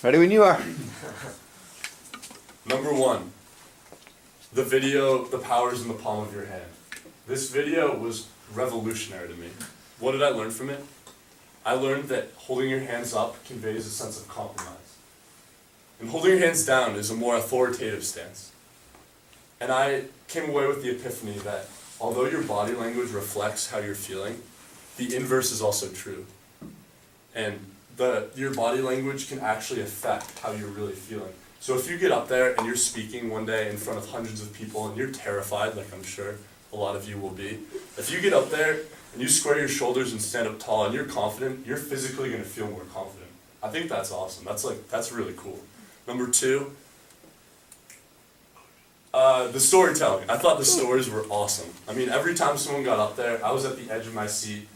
Ready when you are. Number 1, the video, The Power's in the Palm of Your Hand. This video was revolutionary to me. What did I learn from it? I learned that holding your hands up conveys a sense of compromise. And holding your hands down is a more authoritative stance. And I came away with the epiphany that although your body language reflects how you're feeling, the inverse is also true. And your body language can actually affect how you're really feeling. So if you get up there and you're speaking one day in front of hundreds of people and you're terrified, like I'm sure a lot of you will be, if you get up there and you square your shoulders and stand up tall and you're confident, you're physically going to feel more confident. I think that's awesome. That's really cool. Number 2, the storytelling. I thought the stories were awesome. I mean, every time someone got up there, I was at the edge of my seat,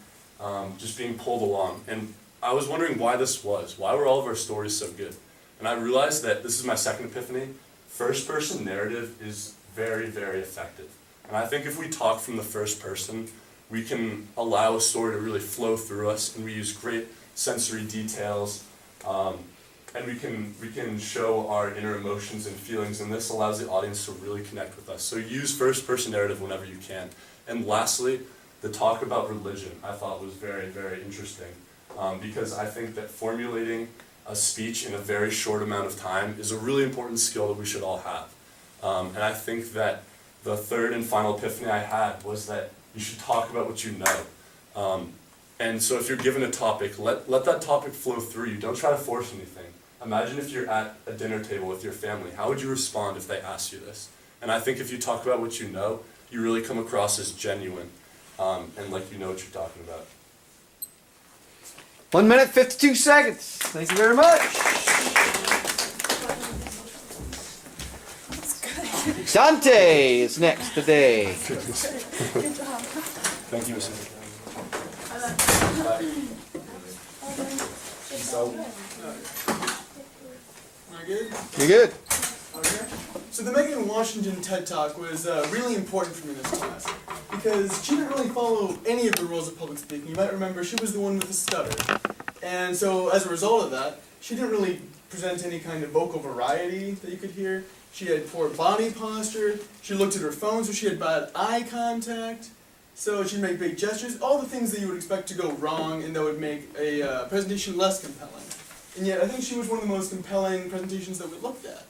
just being pulled along. And I was wondering why this was. Why were all of our stories so good? And I realized that this is my second epiphany. First-person narrative is very, very effective. And I think if we talk from the first person, we can allow a story to really flow through us, and we use great sensory details, and we can show our inner emotions and feelings, and this allows the audience to really connect with us. So use first-person narrative whenever you can. And lastly, the talk about religion I thought was very, very interesting, because I think that formulating a speech in a very short amount of time is a really important skill that we should all have. And I think that the third and final epiphany I had was that you should talk about what you know. And so if you're given a topic, let that topic flow through you. Don't try to force anything. Imagine if you're at a dinner table with your family. How would you respond if they asked you this? And I think if you talk about what you know, you really come across as genuine, and like you know what you're talking about. 1 minute, 52 seconds. Thank you very much. Dante is next today. Thank you, Mr. Am I good? You're good. Okay. So the Megan Washington TED Talk was really important for me in this class because she didn't really follow any of the rules of public speaking. You might remember she was the one with the stutter. And so as a result of that, she didn't really present any kind of vocal variety that you could hear. She had poor body posture. She looked at her phone, so she had bad eye contact. So she'd make big gestures, all the things that you would expect to go wrong and that would make a presentation less compelling. And yet I think she was one of the most compelling presentations that we looked at.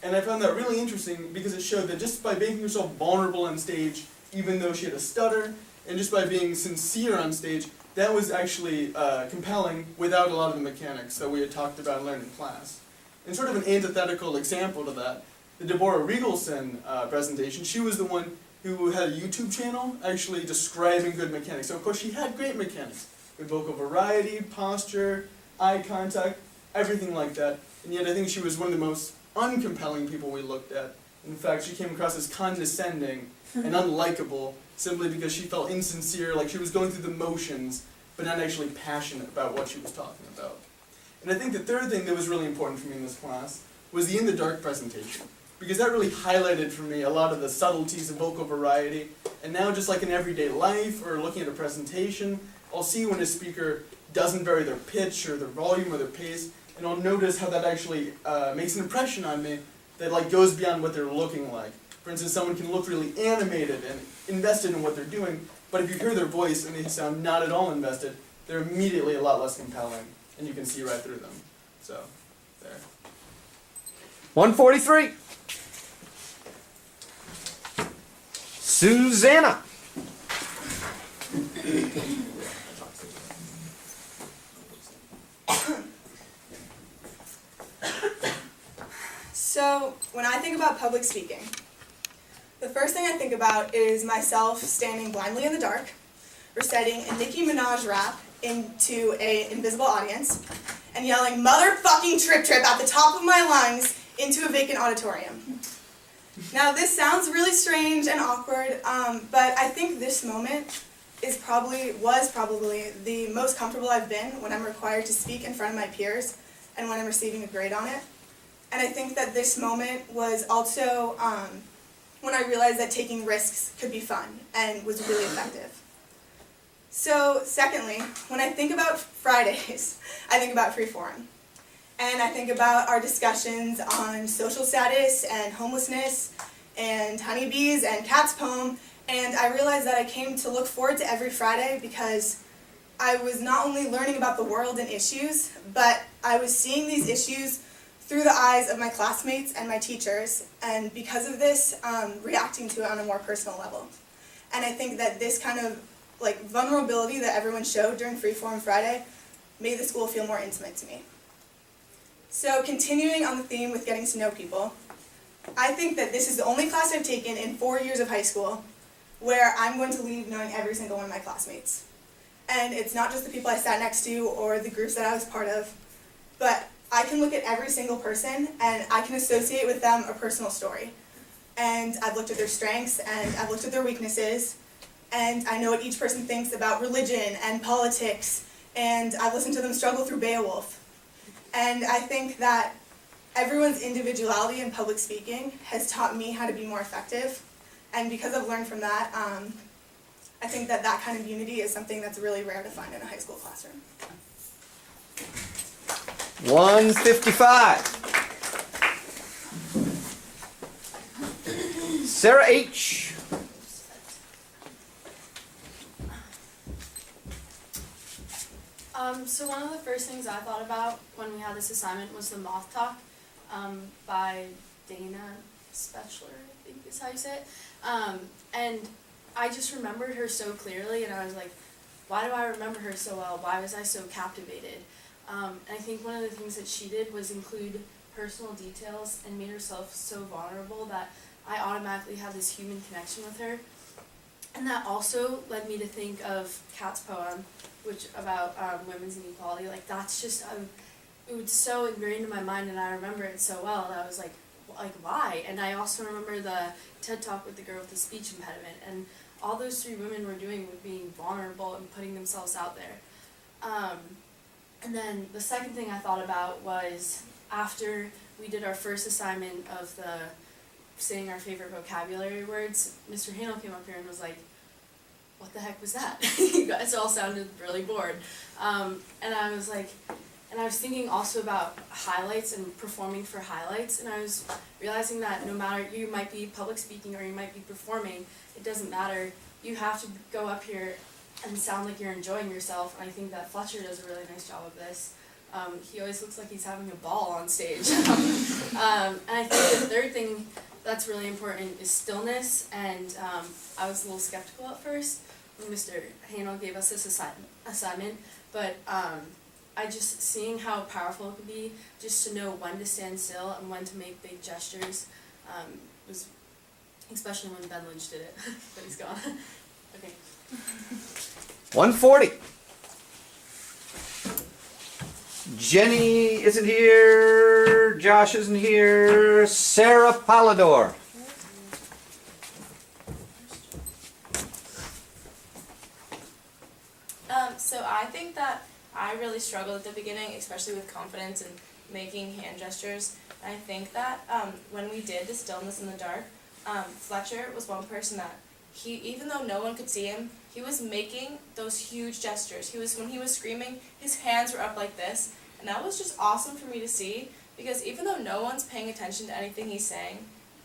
And I found that really interesting because it showed that just by making herself vulnerable on stage, even though she had a stutter, and just by being sincere on stage, that was actually compelling without a lot of the mechanics that we had talked about and learned in class. And sort of an antithetical example to that, the Deborah Regelson presentation, she was the one who had a YouTube channel actually describing good mechanics. So of course she had great mechanics, with vocal variety, posture, eye contact, everything like that. And yet I think she was one of the most uncompelling people we looked at. In fact, she came across as condescending and unlikable simply because she felt insincere, like she was going through the motions, but not actually passionate about what she was talking about. And I think the third thing that was really important for me in this class was the In the Dark presentation, because that really highlighted for me a lot of the subtleties of vocal variety. And now just like in everyday life or looking at a presentation, I'll see when a speaker doesn't vary their pitch or their volume or their pace, and I'll notice how that actually makes an impression on me that like goes beyond what they're looking like. For instance, someone can look really animated and invested in what they're doing, but if you hear their voice and they sound not at all invested, they're immediately a lot less compelling, and you can see right through them. So, there. 143. Susanna. So, when I think about public speaking, the first thing I think about is myself standing blindly in the dark, reciting a Nicki Minaj rap into an invisible audience, and yelling "motherfucking trip trip" at the top of my lungs into a vacant auditorium. Now, this sounds really strange and awkward, but I think this moment was probably the most comfortable I've been when I'm required to speak in front of my peers and when I'm receiving a grade on it. And I think that this moment was also when I realized that taking risks could be fun and was really effective. So, secondly, when I think about Fridays, I think about Freeform. And I think about our discussions on social status and homelessness and honeybees and Cat's poem, and I realized that I came to look forward to every Friday because I was not only learning about the world and issues, but I was seeing these issues through the eyes of my classmates and my teachers, and because of this, reacting to it on a more personal level. And I think that this kind of vulnerability that everyone showed during Freeform Friday made the school feel more intimate to me. So continuing on the theme with getting to know people, I think that this is the only class I've taken in 4 years of high school where I'm going to leave knowing every single one of my classmates. And it's not just the people I sat next to or the groups that I was part of, but I can look at every single person and I can associate with them a personal story. And I've looked at their strengths and I've looked at their weaknesses, and I know what each person thinks about religion and politics, and I've listened to them struggle through Beowulf. And I think that everyone's individuality in public speaking has taught me how to be more effective. And because I've learned from that, I think that that kind of unity is something that's really rare to find in a high school classroom. 155. Sarah H. So one of the first things I thought about when we had this assignment was the Moth Talk by Dana Spechler, I think is how you say it. And I just remembered her so clearly, and I was like, why do I remember her so well? Why was I so captivated? And I think one of the things that she did was include personal details and made herself so vulnerable that I automatically had this human connection with her. And that also led me to think of Cat's poem, which about women's inequality. Like that's just it was so ingrained in my mind, and I remember it so well. And I was like why? And I also remember the TED Talk with the girl with the speech impediment, and all those three women were doing was being vulnerable and putting themselves out there. And then the second thing I thought about was after we did our first assignment of the saying our favorite vocabulary words, Mr. Hanel came up here and was like, what the heck was that? You guys all sounded really bored. And I was like, and I was thinking also about highlights and performing for highlights, and I was realizing that no matter, you might be public speaking or you might be performing, it doesn't matter. You have to go up here and sound like you're enjoying yourself, and I think that Fletcher does a really nice job of this. He always looks like he's having a ball on stage. And I think the third thing that's really important is stillness, and I was a little skeptical at first when Mr. Hanel gave us this assignment, but I just seeing how powerful it could be just to know when to stand still and when to make big gestures was, especially when Ben Lynch did it, but he's gone. Okay. 140. Jenny isn't here. Josh isn't here. Sarah Polidor. So I think that I really struggled at the beginning, especially with confidence and making hand gestures. And I think that when we did the stillness in the dark, Fletcher was one person that even though no one could see him, he was making those huge gestures. When he was screaming, his hands were up like this, and that was just awesome for me to see, because even though no one's paying attention to anything he's saying,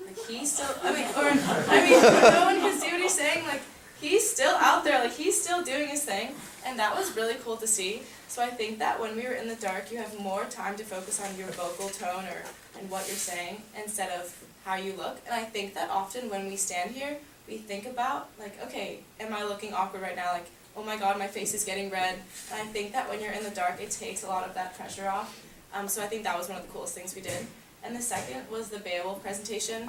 like he's still, when no one can see what he's saying, like he's still out there, like he's still doing his thing, and that was really cool to see. So I think that when we were in the dark, you have more time to focus on your vocal tone and what you're saying instead of how you look. And I think that often when we stand here, we think about, like, okay, am I looking awkward right now? Like, oh my god, my face is getting red. And I think that when you're in the dark, it takes a lot of that pressure off. So I think that was one of the coolest things we did. And the second was the Beowulf presentation,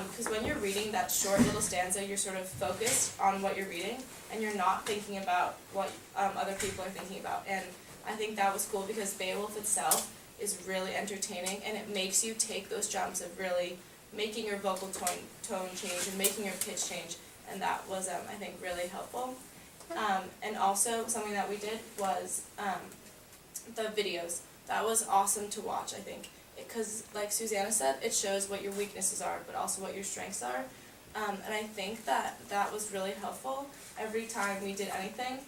because when you're reading that short little stanza, you're sort of focused on what you're reading, and you're not thinking about what other people are thinking about. And I think that was cool because Beowulf itself is really entertaining, and it makes you take those jumps of really making your vocal tone change and making your pitch change, and that was, I think, really helpful. And also, something that we did was the videos. That was awesome to watch, I think. Because, like Susanna said, it shows what your weaknesses are, but also what your strengths are. And I think that that was really helpful every time we did anything.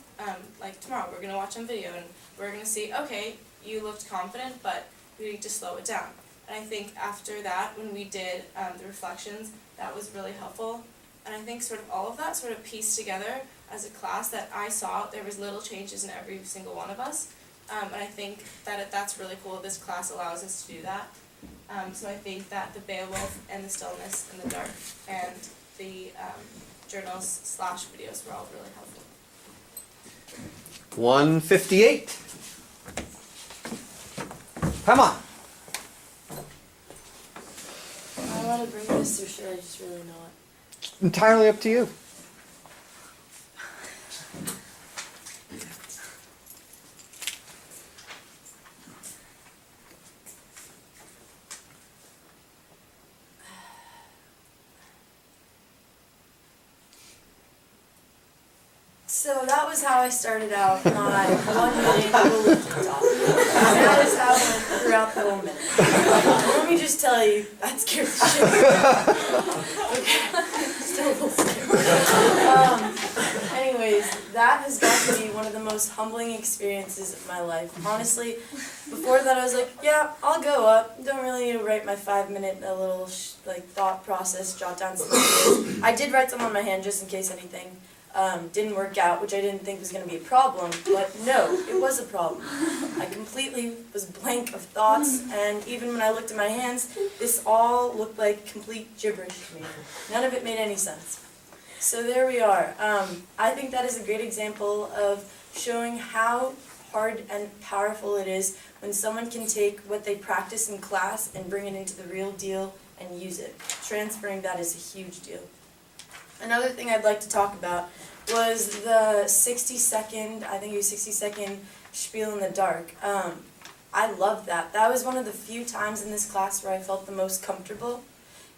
Like tomorrow, we're going to watch on video, and we're going to see, okay, you looked confident, but we need to slow it down. And I think after that, when we did the reflections, that was really helpful. And I think sort of all of that sort of pieced together as a class that I saw there was little changes in every single one of us. And I think that that's really cool. This class allows us to do that. So I think that the Beowulf and the Stillness in the Dark and the journals / videos were all really helpful. 158. Come on. Am I allowed to bring this, or should I just really know it? Entirely up to you. So that was how I started out my 1 minute Google talk. That is how I went throughout the whole minute. Let me just tell you, that scared the shit out of me. Okay, still a little scared. Anyways, that has got to be one of the most humbling experiences of my life. Honestly, before that I was like, yeah, I'll go up. Don't really need to write my 5 minute little thought process, jot down some ideas. I did write some on my hand just in case anything didn't work out, which I didn't think was going to be a problem, but no, it was a problem. I completely was blank of thoughts, and even when I looked at my hands, this all looked like complete gibberish to me. None of it made any sense. So there we are. I think that is a great example of showing how hard and powerful it is when someone can take what they practice in class and bring it into the real deal and use it. Transferring that is a huge deal. Another thing I'd like to talk about was the 60-second, I think it was 60-second spiel in the dark. I loved that. That was one of the few times in this class where I felt the most comfortable.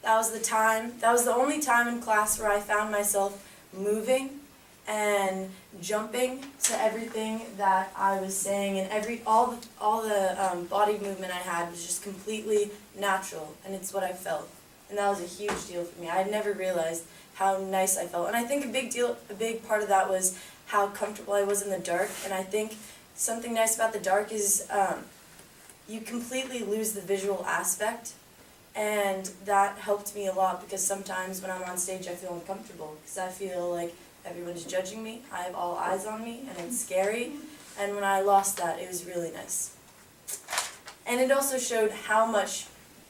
That was the only time in class where I found myself moving and jumping to everything that I was saying, and all the body movement I had was just completely natural, and it's what I felt. And that was a huge deal for me. I had never realized how nice I felt. And I think a big part of that was how comfortable I was in the dark. And I think something nice about the dark is you completely lose the visual aspect. And that helped me a lot, because sometimes when I'm on stage I feel uncomfortable because I feel like everyone's judging me. I have all eyes on me and it's scary. And when I lost that, it was really nice. And it also showed how much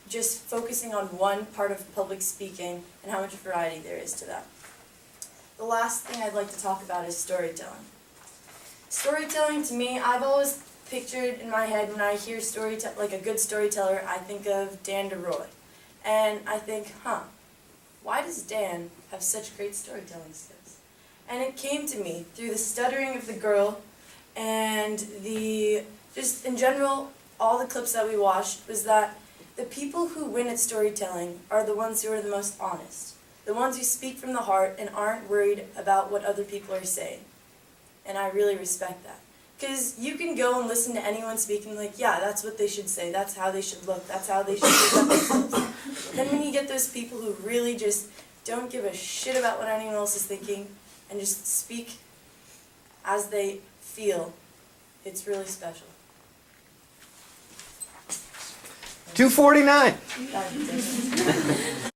just focusing on one part of public speaking and how much variety there is to that. The last thing I'd like to talk about is storytelling. Storytelling, to me, I've always pictured in my head when I hear like a good storyteller, I think of Dan DeRoy. And I think, why does Dan have such great storytelling skills? And it came to me through the stuttering of the girl and just in general, all the clips that we watched, was that the people who win at storytelling are the ones who are the most honest. The ones who speak from the heart and aren't worried about what other people are saying. And I really respect that. Because you can go and listen to anyone speaking like, yeah, that's what they should say, that's how they should look, that's how they should present themselves. Then when you get those people who really just don't give a shit about what anyone else is thinking and just speak as they feel, it's really special. 249. That was it.